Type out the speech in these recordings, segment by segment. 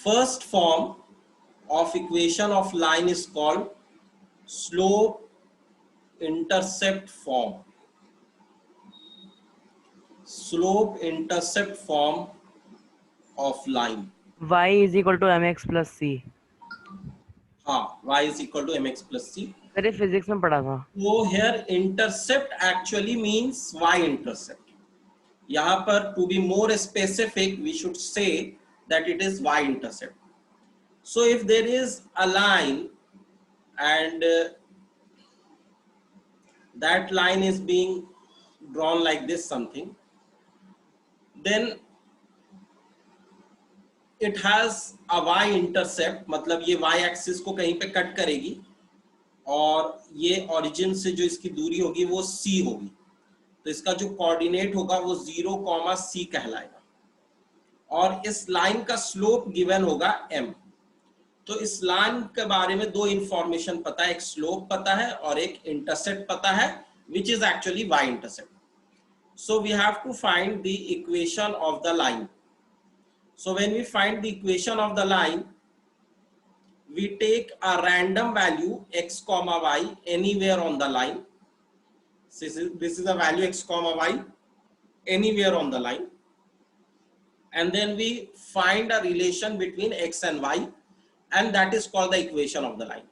first form of equation of line is called slope intercept form. Slope intercept form of line. y is equal to mx plus c. हाँ, y is equal to mx plus c. Sir ये physics में पढ़ा था. So here intercept actually means y intercept. यहाँ पर to be more specific we should say that it is y intercept. So if there is a line and that line is being drawn like this something, then it has a y intercept, मतलब ये y axis को कहीं पे cut करेगी और ये origin से जो इसकी दूरी होगी वो c होगी, तो इसका जो कोऑर्डिनेट होगा वो 0, c कहलाएगा और इस लाइन का स्लोप गिवन होगा m. तो इस लाइन के बारे में दो इंफॉर्मेशन पता है, एक स्लोप पता है और एक इंटरसेप्ट पता है, which is actually y intercept. So we have to find the equation of the line. So when we find the equation of the line, we take a random value x comma y anywhere on the line. This is a value x comma y anywhere on the line, and then we find a relation between x and y, and that is called the equation of the line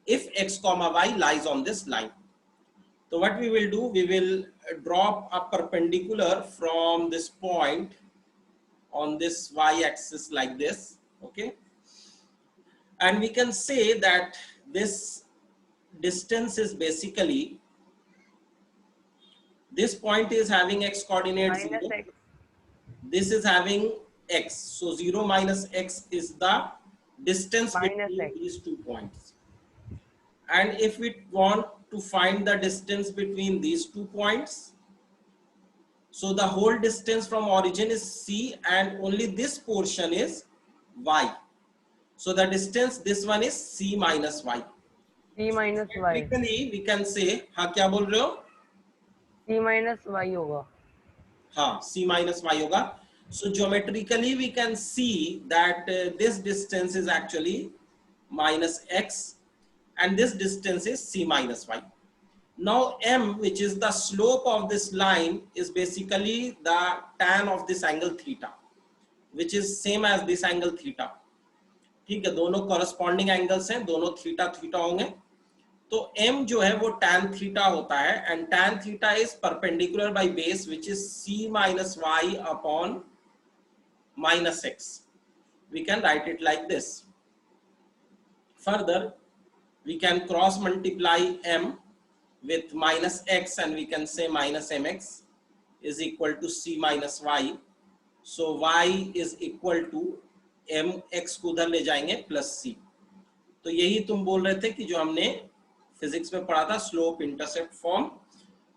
if x comma y lies on this line. So what we will do, we will drop a perpendicular from this point on this y axis like this, okay, and we can say that this distance is basically, this point is having x coordinate 0, x. this is having x, so 0 minus x is the distance between x. these 2 points. And if we want to find the distance between these 2 points, so the whole distance from origin is c and only this portion is y, so the distance, this one is c minus y. c minus y. Technically we can say, हाँ क्या बोल रहे हो? c minus y होगा. हाँ, c minus y होगा. So geometrically we can see that this distance is actually minus x and this distance is c minus y. Now m, which is the slope of this line, is basically the tan of this angle theta, which is same as this angle theta. ठीक है, दोनों corresponding angles हैं, दोनों theta theta होंगे, तो m जो है वो tan theta होता है, and tan theta is perpendicular by base, which is c minus y upon minus x. We can write it like this. Further, we can cross multiply m with minus x and we can say minus mx is equal to c minus y. So y is equal to mx को उधर ले जाएंगे plus c. तो यही तुम बोल रहे थे कि जो हमने फिजिक्स में पढ़ा था स्लोप इंटरसेप्ट फॉर्म.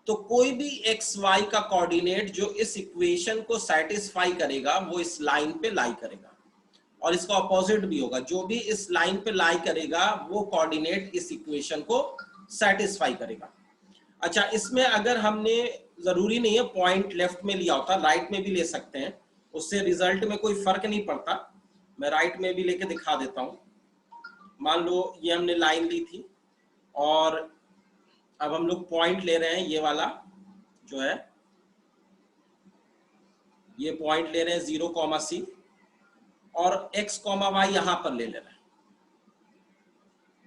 तो कोई भी एक्स वाई का कोऑर्डिनेट जो इस इक्वेशन को सेटिस्फाई करेगा वो इस लाइन पे लाई करेगा, और इसका अपोजिट भी होगा, जो भी इस लाइन पे लाई करेगा वो कोऑर्डिनेट इस इक्वेशन को सेटिस्फाई करेगा. अच्छा, इसमें अगर हमने, जरूरी नहीं है पॉइंट लेफ्ट में लिया होता, राइट में भी ले सकते हैं, उससे रिजल्ट में कोई फर्क नहीं पड़ता. मैं राइट में भी लेके दिखा देता हूं. मान लो ये हमने लाइन ली थी और अब हम लोग पॉइंट ले रहे हैं, ये वाला जो है ये पॉइंट ले रहे हैं 0, c और x, y यहां पर ले रहे हैं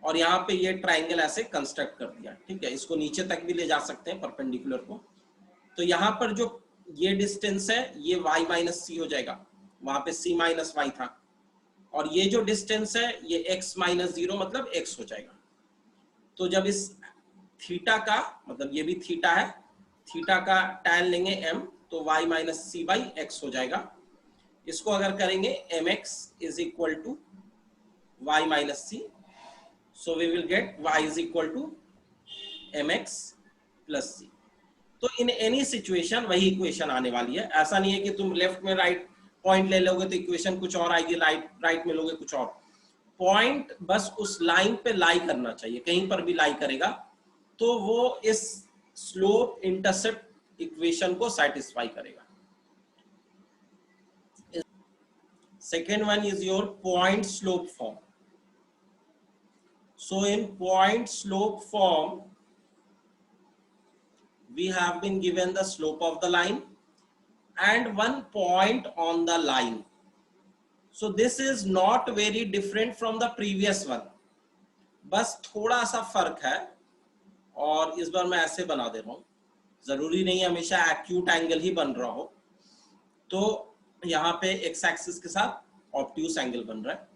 और यहाँ पे ये ट्राइंगल ऐसे कंस्ट्रक्ट कर दिया. ठीक है, इसको नीचे तक भी ले जा सकते हैं परपेंडिकुलर को. तो यहाँ पर जो ये डिस्टेंस है ये y माइनस सी हो जाएगा, वहां पे c माइनस वाई था, और ये जो डिस्टेंस है ये x माइनस 0 मतलब x हो जाएगा. तो जब इस थीटा का, मतलब ये भी थीटा है, थीटा का tan लेंगे m, तो y minus C by X हो जाएगा. इसको अगर करेंगे mx is equal to y minus C, so we will get y is equal to mx plus c. तो in any situation वही इक्वेशन आने वाली है. ऐसा नहीं है कि तुम लेफ्ट में राइट पॉइंट ले लोगे तो इक्वेशन कुछ और आएगी, राइट में लोगे कुछ और. पॉइंट बस उस लाइन पे लाई करना चाहिए, कहीं पर भी लाई करेगा तो वो इस स्लोप इंटरसेप्ट इक्वेशन को सेटिस्फाई करेगा. Second one is your point slope form. So in point slope form, we have been given the slope of the line and one point on the line. So this is not very different from the previous one. बस थोड़ा सा फर्क है और इस बार मैं ऐसे बना दे रहा हूं, जरूरी नहीं हमेशा एक्यूट एंगल ही बन रहा हो। तो यहाँ पे एक्स एक्सिस के साथ ऑब्ट्यूस एंगल बन रहा है।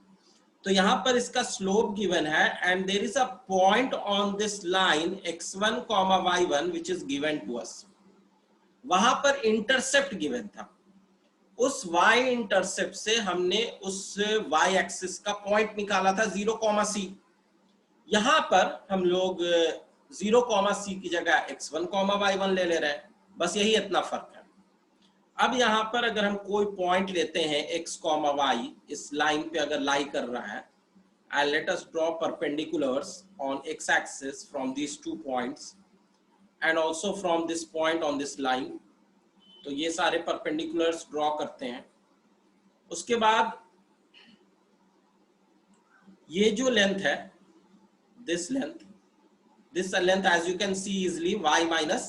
तो यहाँ पर इसका स्लोप गिवन है and there is a point on this line x1, y1 which is given to us. वहां पर इंटरसेप्ट गिवन था, उस y इंटरसेप्ट से हमने उस y एक्सिस का पॉइंट निकाला था 0, c। यहां पर हम लोग 0, c की जगह x1, y1 ले रहे हैं, बस यही इतना फर्क है। अब यहां पर अगर हम कोई पॉइंट लेते हैं x, y इस लाइन पे अगर लाई कर रहा है, and let us draw perpendiculars on x axis from these 2 points and also from this point on this line। तो ये सारे परपेंडिकुलर्स ड्रॉ करते हैं। उसके बाद ये जो लेंथ है, this length as you can see easily y minus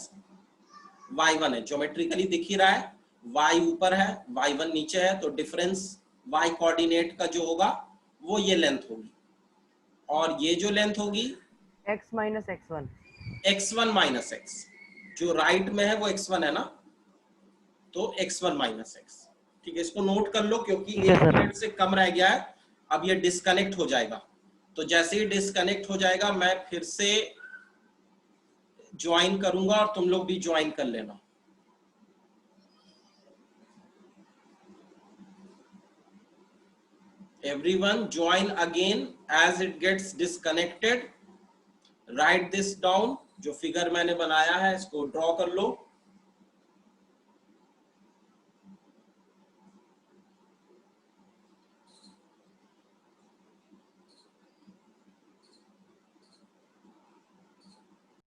y1 है, ज्योमेट्रिकली दिख ही रहा है, y ऊपर है y1 नीचे है, तो डिफरेंस y कोऑर्डिनेट का जो होगा वो ये लेंथ होगी। और ये जो लेंथ होगी x minus x1, x1 minus x, जो राइट में है वो x1 है ना, तो x1 minus x। ठीक है, इसको नोट कर लो क्योंकि 1 मिनट से कम रह गया है, अब ये डिस्कनेक्ट हो जाएगा। तो जैसे ही डिस्कनेक्ट हो जाएगा मैं फिर से ज्वाइन करूंगा और तुम लोग भी ज्वाइन कर लेना। Everyone join again as it gets disconnected. Write this down, जो फिगर मैंने बनाया है इसको ड्रॉ कर लो।